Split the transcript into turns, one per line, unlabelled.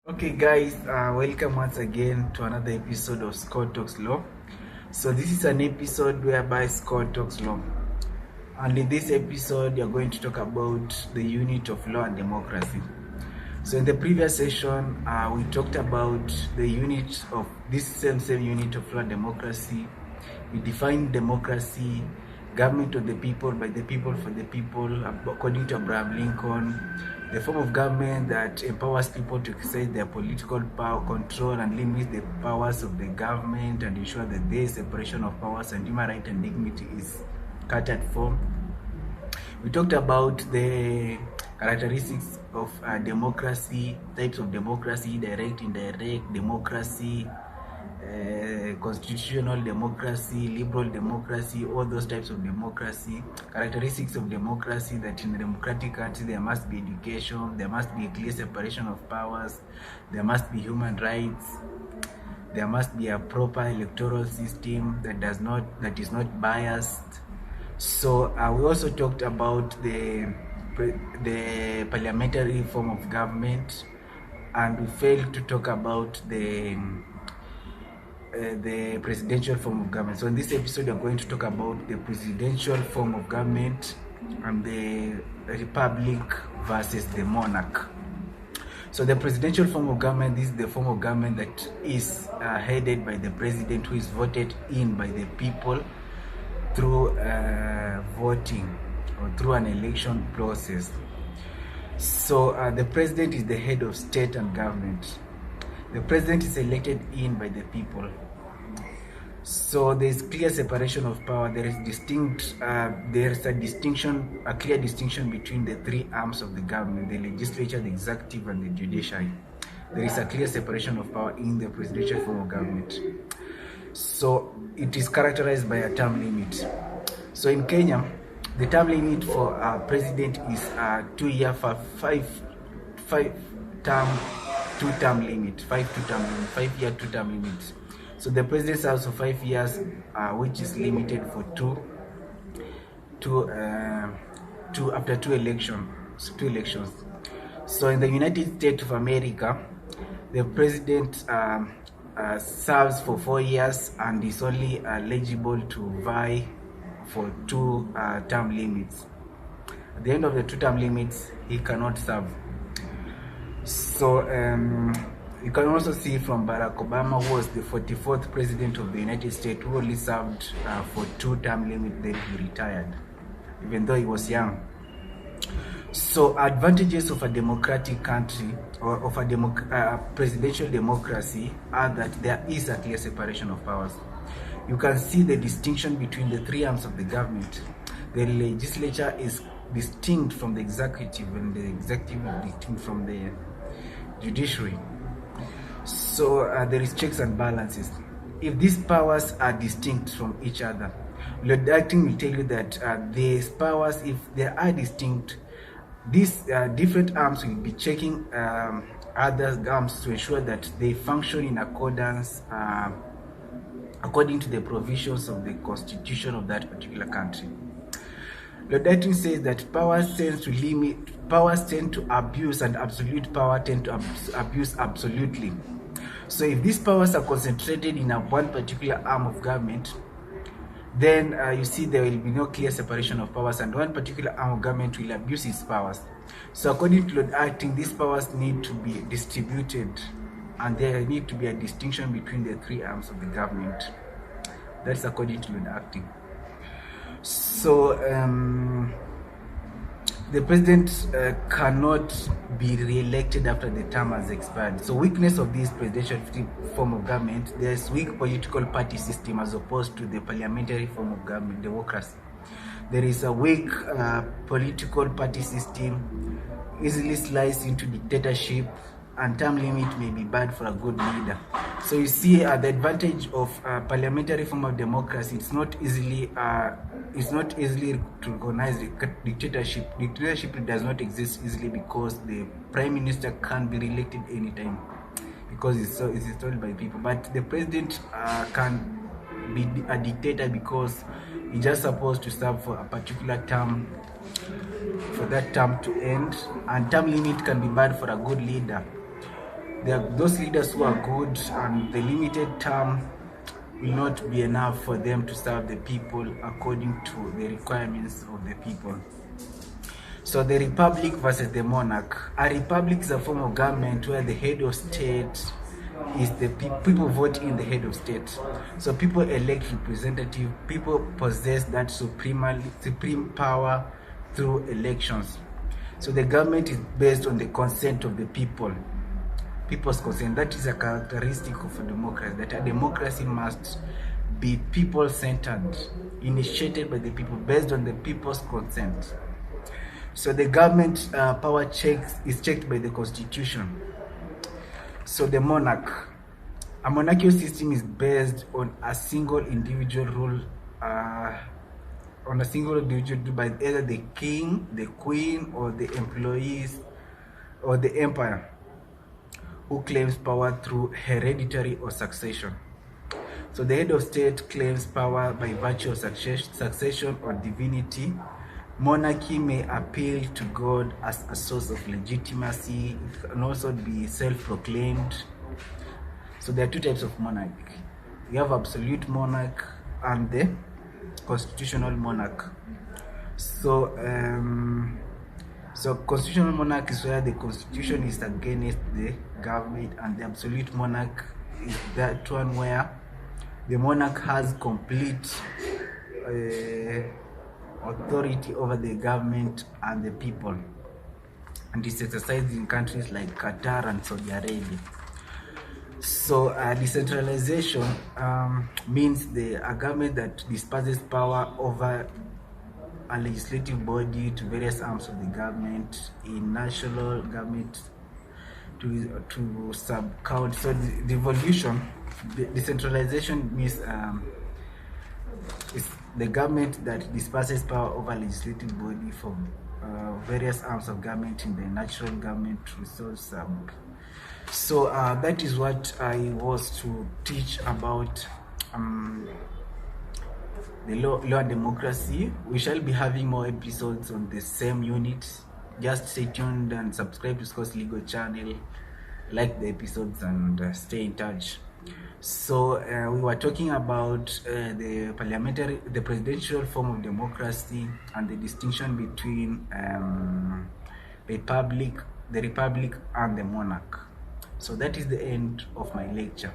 Okay guys, welcome once again to another episode of Scott Talks Law. So this is an episode whereby Scott talks law, and in this episode you're going to talk about the unit of law and democracy. So in the previous session we talked about the unit of this same unit of law and democracy. We defined democracy, government of the people, by the people, for the people, according to Abraham Lincoln, the form of government that empowers people to exercise their political power, control and limit the powers of the government, and ensure that there is separation of powers and human right and dignity is catered for. We talked about the characteristics of democracy, types of democracy, direct, indirect democracy, constitutional democracy, liberal democracy, all those types of democracy. Characteristics of democracy: that in a democratic country there must be education, there must be a clear separation of powers, there must be human rights, there must be a proper electoral system that is not biased. So we also talked about the parliamentary form of government, and we failed to talk about the presidential form of government. So in this episode we're going to talk about the presidential form of government and the republic versus the monarch. So the presidential form of government, this is the form of government that is headed by the president, who is voted in by the people through voting or through an election process. So the president is the head of state and government. The president is elected in by the people. So there is clear separation of power. There is a clear distinction between the three arms of the government: the legislature, the executive, and the judiciary. There is a clear separation of power in the presidential form of government. So it is characterized by a term limit. So in Kenya, the term limit for a president is 2 year for 5 term 2-term limit, 5-year 2-term limit. So the president serves for 5 years, which is limited for after two elections. So in the United States of America, the president serves for 4 years and is only eligible to vie for 2-term limits. At the end of the 2-term limits, he cannot serve. So you can also see from Barack Obama, who was the 44th president of the United States, who only served for 2-term limit, then he retired, even though he was young. So advantages of a democratic country, or of a presidential democracy, are that there is a clear separation of powers. You can see the distinction between the three arms of the government. The legislature is distinct from the executive, and the executive is distinct from the judiciary. So there is checks and balances. If these powers are distinct from each other, Lord Acting will tell you that these powers, if they are distinct, these different arms will be checking other arms to ensure that they function in accordance according to the provisions of the constitution of that particular country. Lord Acting says that powers tend to abuse, and absolute power tend to abuse absolutely. So if these powers are concentrated in one particular arm of government, then you see there will be no clear separation of powers, and one particular arm of government will abuse its powers. So according to Lord Acting, these powers need to be distributed, and there need to be a distinction between the three arms of the government. That's according to Lord Acting. So the president cannot be re-elected after the term has expired. So weakness of this presidential form of government: there's weak political party system as opposed to the parliamentary form of government, democracy. There is a weak political party system, easily slides into dictatorship, and term limit may be bad for a good leader. So you see the advantage of parliamentary form of democracy: it's not easily to recognize dictatorship. Dictatorship does not exist easily because the prime minister can't be re-elected anytime, because it's installed by people. But the president can be a dictator because he's just supposed to serve for a particular term, for that term to end, and term limit can be bad for a good leader. There are those leaders who are good, and the limited term will not be enough for them to serve the people according to the requirements of the people. So the republic versus the monarch. A republic is a form of government where the head of state is the people vote in the head of state. So people elect representative, people possess that supreme power through elections. So the government is based on the consent of the people. People's consent. That is a characteristic of a democracy, that a democracy must be people-centered, initiated by the people, based on the people's consent. So the government power is checked by the constitution. So the monarch. A monarchical system is based on a single individual rule, by either the king, the queen, or the employees, or the empire, who claims power through hereditary or succession. So the head of state claims power by virtue of succession or divinity. Monarchy may appeal to God as a source of legitimacy. It can also be self-proclaimed. So there are two types of monarch. You have absolute monarch and the constitutional monarch. So constitutional monarch is where the constitution is against the government, and the absolute monarch is that one where the monarch has complete authority over the government and the people, and it's exercised in countries like Qatar and Saudi Arabia. So decentralization means a government that disperses power over a legislative body to various arms of the government, in national government to sub-count. So decentralization means it's the government that disperses power over legislative body from various arms of government in the natural government resource. So that is what I was to teach about the law and democracy. We shall be having more episodes on the same unit. Just stay tuned and subscribe to Scott's Legal channel, like the episodes, and stay in touch. So we were talking about the presidential form of democracy, and the distinction between the republic and the monarch. So that is the end of my lecture.